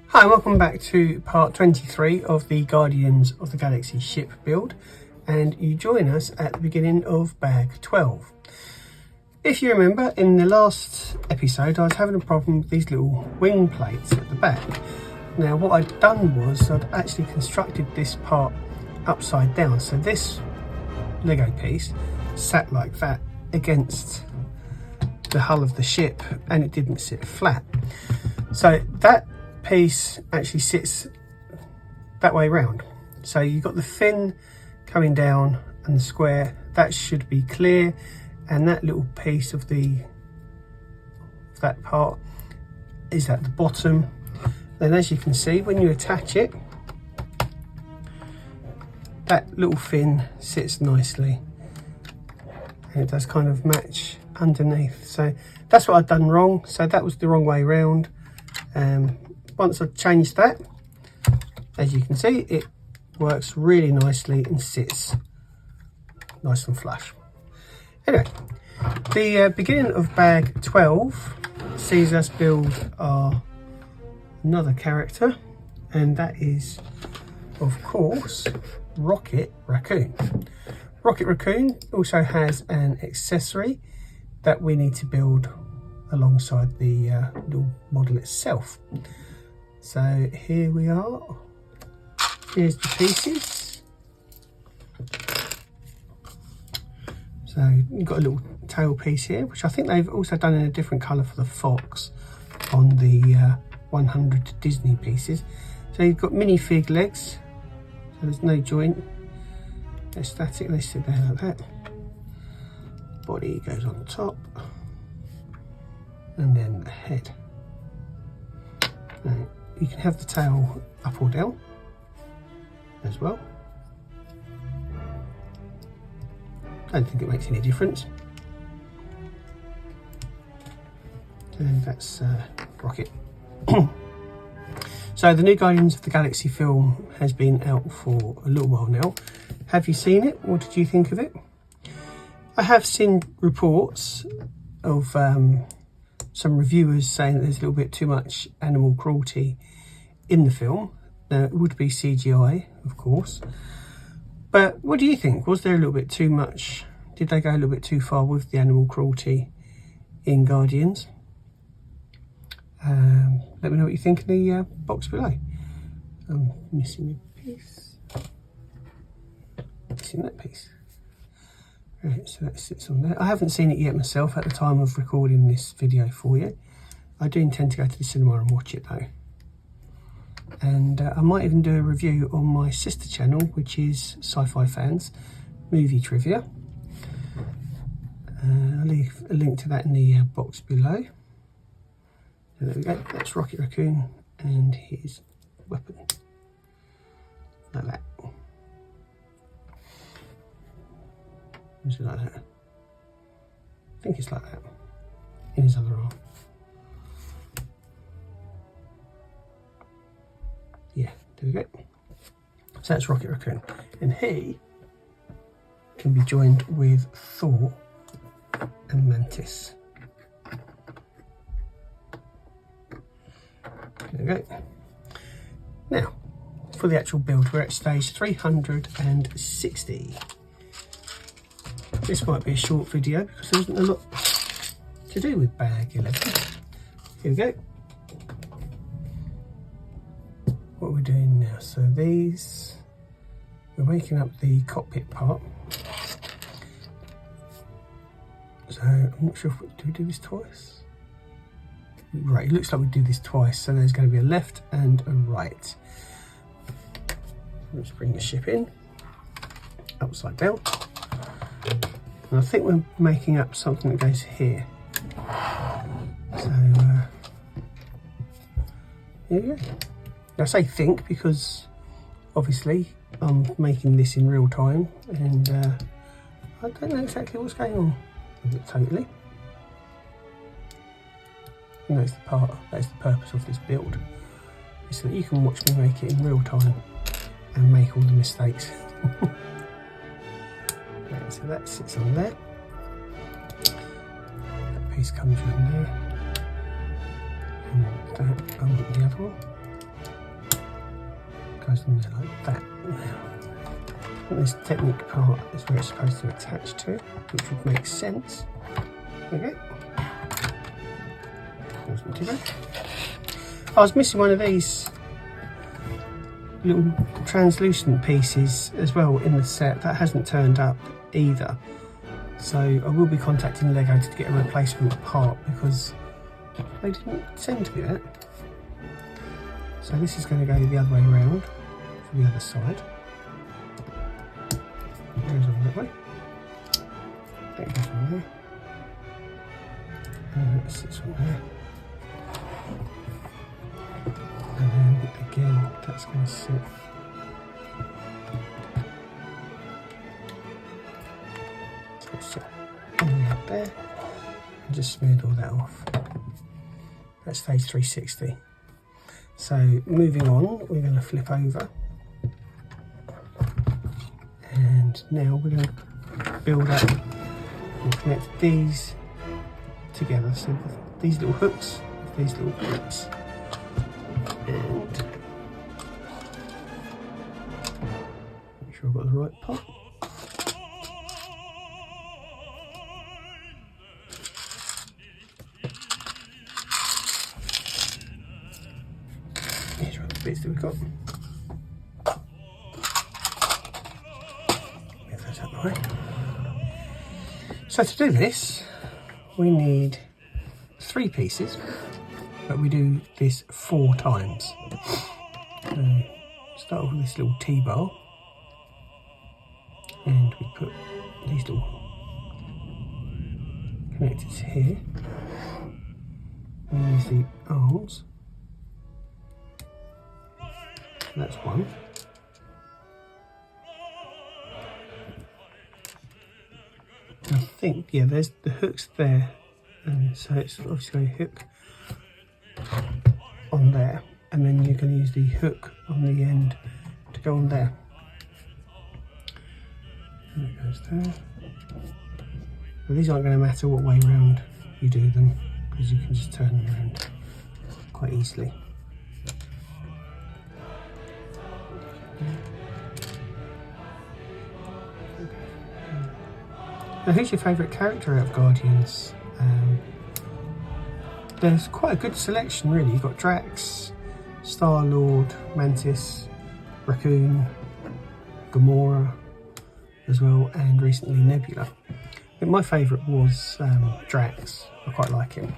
Hi, welcome back to part 23 of the Guardians of the Galaxy ship build, and you join us at the beginning of bag 12. If you remember, in the last episode I was having a problem with these little wing plates at the back. Now what I'd done was I'd actually constructed this part upside down, so this Lego piece sat like that against the hull of the ship and it didn't sit flat. So that piece actually sits that way round. So you've got the fin coming down and the square, that should be clear, and that little piece of that part is at the bottom. Then as you can see, when you attach it, that little fin sits nicely and it does kind of match underneath. So that's what I'd done wrong, so that was the wrong way round. Once I've changed that, as you can see, it works really nicely and sits nice and flush. Anyway, the beginning of bag 12 sees us build another character, and that is, of course, Rocket Raccoon. Rocket Raccoon also has an accessory that we need to build alongside the little model itself. So here we are. Here's the pieces. So you've got a little tail piece here, which I think they've also done in a different colour for the fox on the 100 Disney pieces. So you've got minifig legs, so there's no joint. They're static, they sit there like that. Body goes on top, and then the head. Now, you can have the tail up or down as well. I don't think it makes any difference. And that's Rocket. So the new Guardians of the Galaxy film has been out for a little while now. Have you seen it? What did you think of it? I have seen reports of some reviewers saying that there's a little bit too much animal cruelty in the film. Now it would be CGI, of course, but what do you think? Was there a little bit too much? Did they go a little bit too far with the animal cruelty in Guardians? Let me know what you think in the box below. I'm missing a piece. Missing that piece. Right, so that sits on there. I haven't seen it yet myself at the time of recording this video for you. I do intend to go to the cinema and watch it though. And I might even do a review on my sister channel, which is Sci-Fi Fans Movie Trivia. I'll leave a link to that in the box below. So there we go, that's Rocket Raccoon and his weapon. Like that. Is it like that? I think it's like that. In his other arm. Yeah, there we go. So that's Rocket Raccoon. And he can be joined with Thor and Mantis. There we go. Now, for the actual build, we're at stage 360. This might be a short video because there isn't a lot to do with bag 11. Here we go. What we're doing now, so these, we're making up the cockpit part. So I'm not sure if do we do this twice? Right, it looks like we do this twice, so there's going to be a left and a right. Let's bring the ship in, upside down. And I think we're making up something that goes here. So, here we go. I say think because obviously I'm making this in real time and I don't know exactly what's going on with it totally. And that's the purpose of this build, is so that you can watch me make it in real time and make all the mistakes. Right, so that sits on there. That piece comes around there. And that, and the other one goes on there like that. Now, this technique part is where it's supposed to attach to, which would make sense. There we go. Wasn't too bad. I was missing one of these little translucent pieces as well in the set. That hasn't turned up either. So I will be contacting Lego to get a replacement part because they didn't send me that. So this is going to go the other way around for the other side. It goes on that way. That goes on there. And that sits on there. And then again, that's going to sit up there, and just smooth all that off. That stays 360. So moving on, we're going to flip over, and now we're going to build up and connect these together. So these little hooks, these little clips, and make sure I've got the right part. Bits that we've got. Move those out the way. So to do this, we need 3 pieces, but we do this 4 times. So start off with this little T-bar, and we put these little connectors here. We use the arms. That's one. I think, yeah, there's the hooks there, and so it's obviously going to hook on there, and then you're going to use the hook on the end to go on there. And it goes there. But these aren't going to matter what way round you do them, because you can just turn them around quite easily. Now, who's your favourite character out of Guardians? There's quite a good selection, really. You've got Drax, Star-Lord, Mantis, Raccoon, Gamora as well, and recently Nebula. I think my favourite was Drax. I quite like him.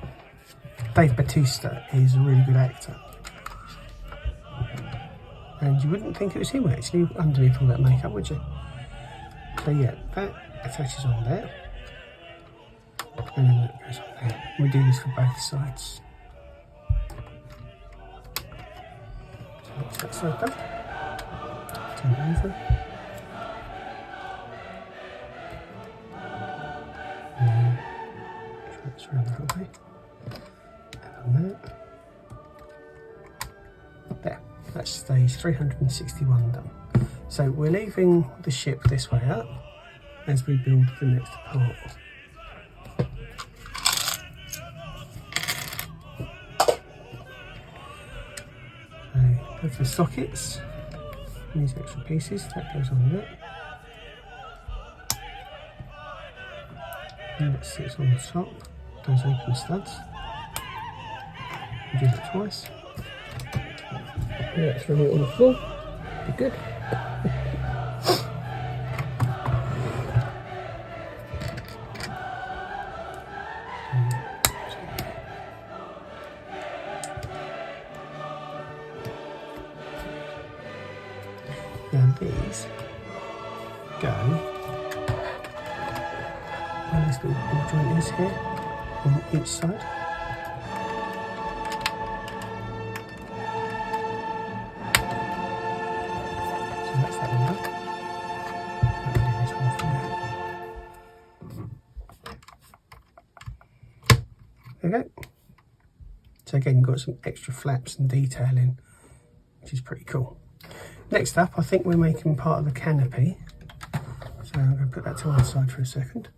Dave Bautista is a really good actor. And you wouldn't think it was him actually underneath all that makeup, would you? So yeah, that attaches on there, and then that goes on there. We do this for both sides. So that's that side done. Turn it over. And transfer around that way. And on that. There. That stays 361 done. So we're leaving the ship this way up as we build the next part. So have the sockets, these extra pieces, that goes on there. And that sits on the top, those open studs. We do that twice. Let's run it on the floor. Be good. Now these go where this little ball joint is here on each side. That's that one done. I'm going to do this one from there. There we go. So again, you've got some extra flaps and detailing, which is pretty cool. Next up, I think we're making part of the canopy. So I'm going to put that to one side for a second.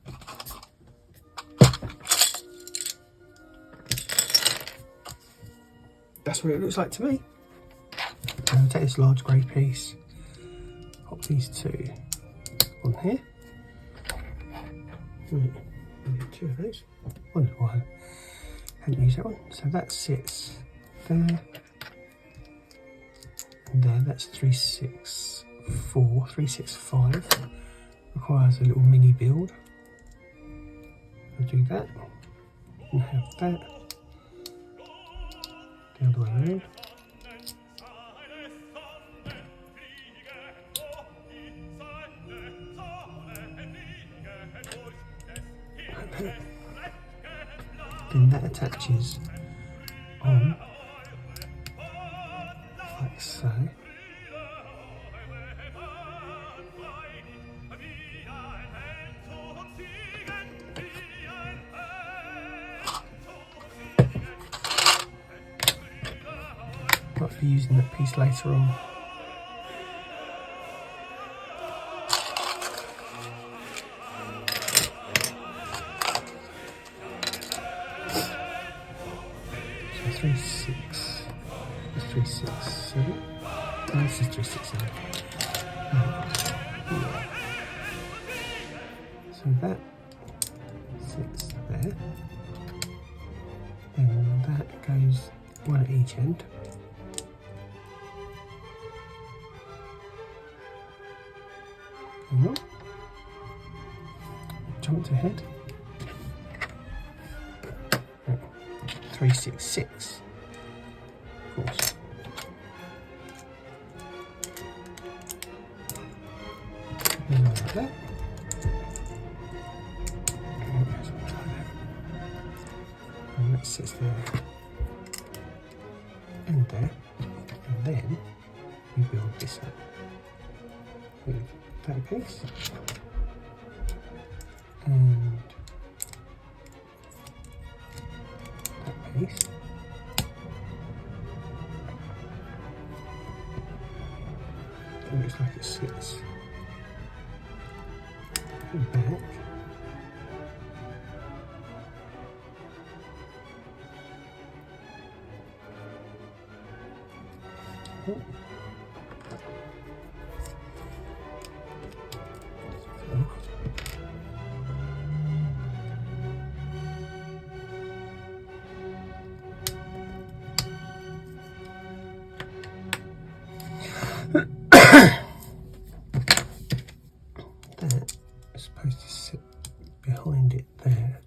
that's what it looks like to me. And I'll take this large grey piece, pop these two on here. Right, I need two of those. Wonder why I haven't used that one. So that sits there and there. That's 364, 365. Requires a little mini build. I'll do that and have that the other way around. Then that attaches on like so. Might be using that piece later on. So 367. No, this is 367. So that sits there. And that goes one at each end. Jumped ahead. 366, of course. Like that. And that sits there and there. And then we build this up with that piece. And that piece. It looks like it sits back. Oh. That is supposed to sit behind it there.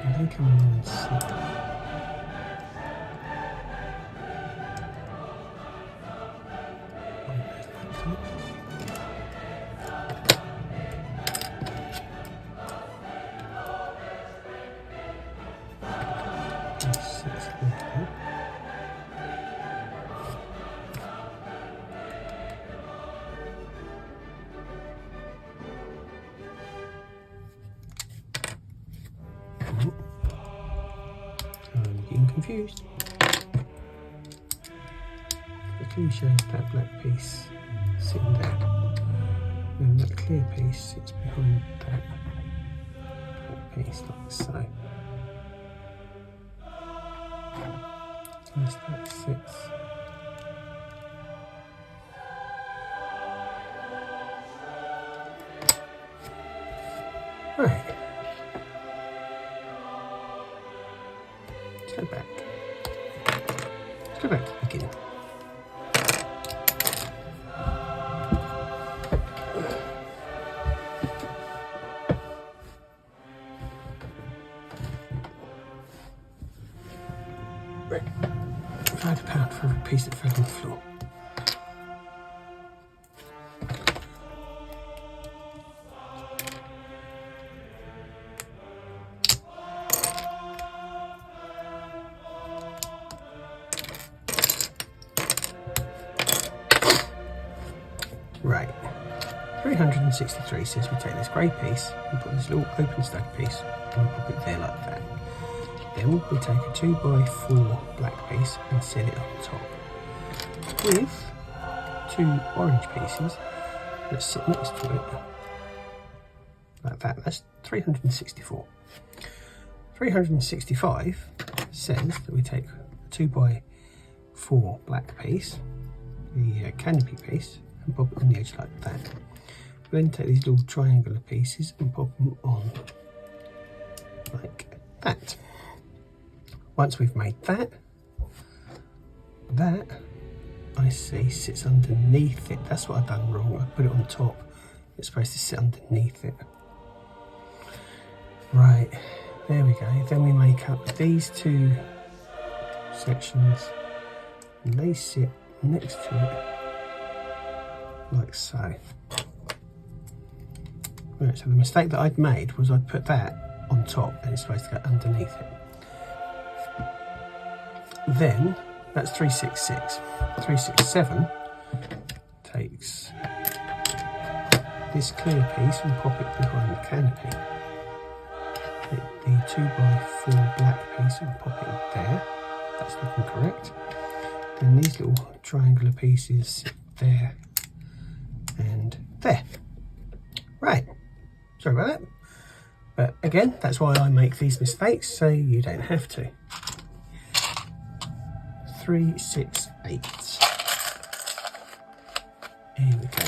And then come along and sit. Getting confused. It clearly shows that black piece sitting there, and that clear piece sits behind that piece like so. As that sits. Right. Let's go back. Let's go back to the beginning. Right. £5 for a piece that fell on the floor. 363 says we take this grey piece and put this little open stud piece and we pop it there like that. Then we take a 2x4 black piece and set it on top with 2 orange pieces that sit next to it like that. That's 364. 365 says that we take a 2x4 black piece, the canopy piece, and pop it on the edge like that. We then take these little triangular pieces and pop them on like that. Once we've made that, I see sits underneath it. That's what I've done wrong. I put it on top. It's supposed to sit underneath it. Right, there we go. Then we make up these 2 sections and they sit next to it like so. Right, so the mistake that I'd made was I'd put that on top and it's supposed to go underneath it. Then that's 366. 367 takes this clear piece and pop it behind the canopy. Take the 2x4 black piece and pop it there. That's looking correct. Then these little triangular pieces sit there and there. Right, sorry about that. But again, that's why I make these mistakes, so you don't have to. 368. Here we go.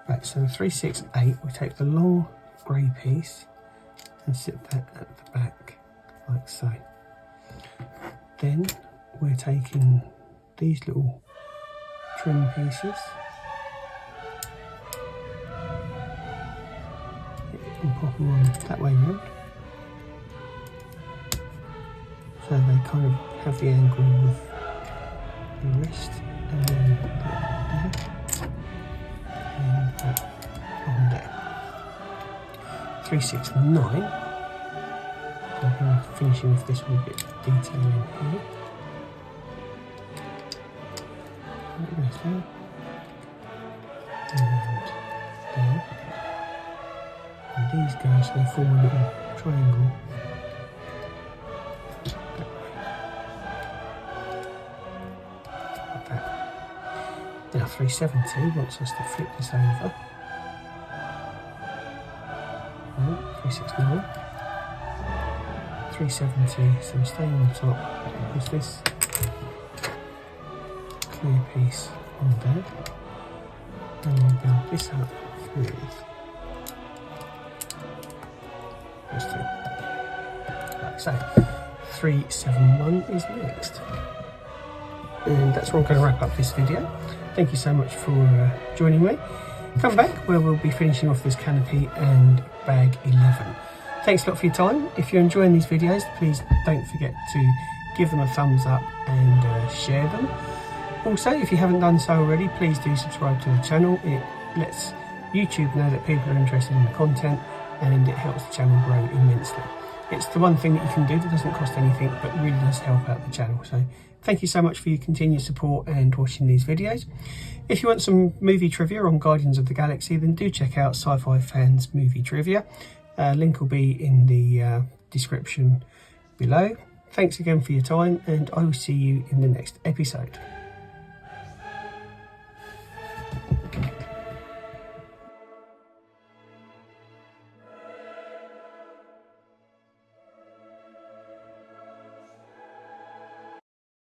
Right, so 368, we take the long grey piece and sit that at the back, like so. Then we're taking these little trim pieces and pop them on that way round. So they kind of have the angle with the wrist, and then that there, and that on there. 369. So I'm going to finishing with this with a bit of detail in here. Like this there. And there. And these guys, they form a little triangle. Now 370 wants us to flip this over. 369. 370, so we're staying on top. There's this clear piece on there. And we'll build this up with those 2. Like so. 371 is next. And that's where I'm going to wrap up this video. Thank you so much for joining me. Come back where we'll be finishing off this canopy and bag 11. Thanks a lot for your time. If you're enjoying these videos, please don't forget to give them a thumbs up and share them. Also, if you haven't done so already, please do subscribe to the channel. It lets YouTube know that people are interested in the content and it helps the channel grow immensely. It's the one thing that you can do that doesn't cost anything but really does help out the channel. So thank you so much for your continued support and watching these videos. If you want some movie trivia on Guardians of the Galaxy, then do check out Sci-Fi Fans Movie Trivia. Link will be in the description below. Thanks again for your time, and I will see you in the next episode.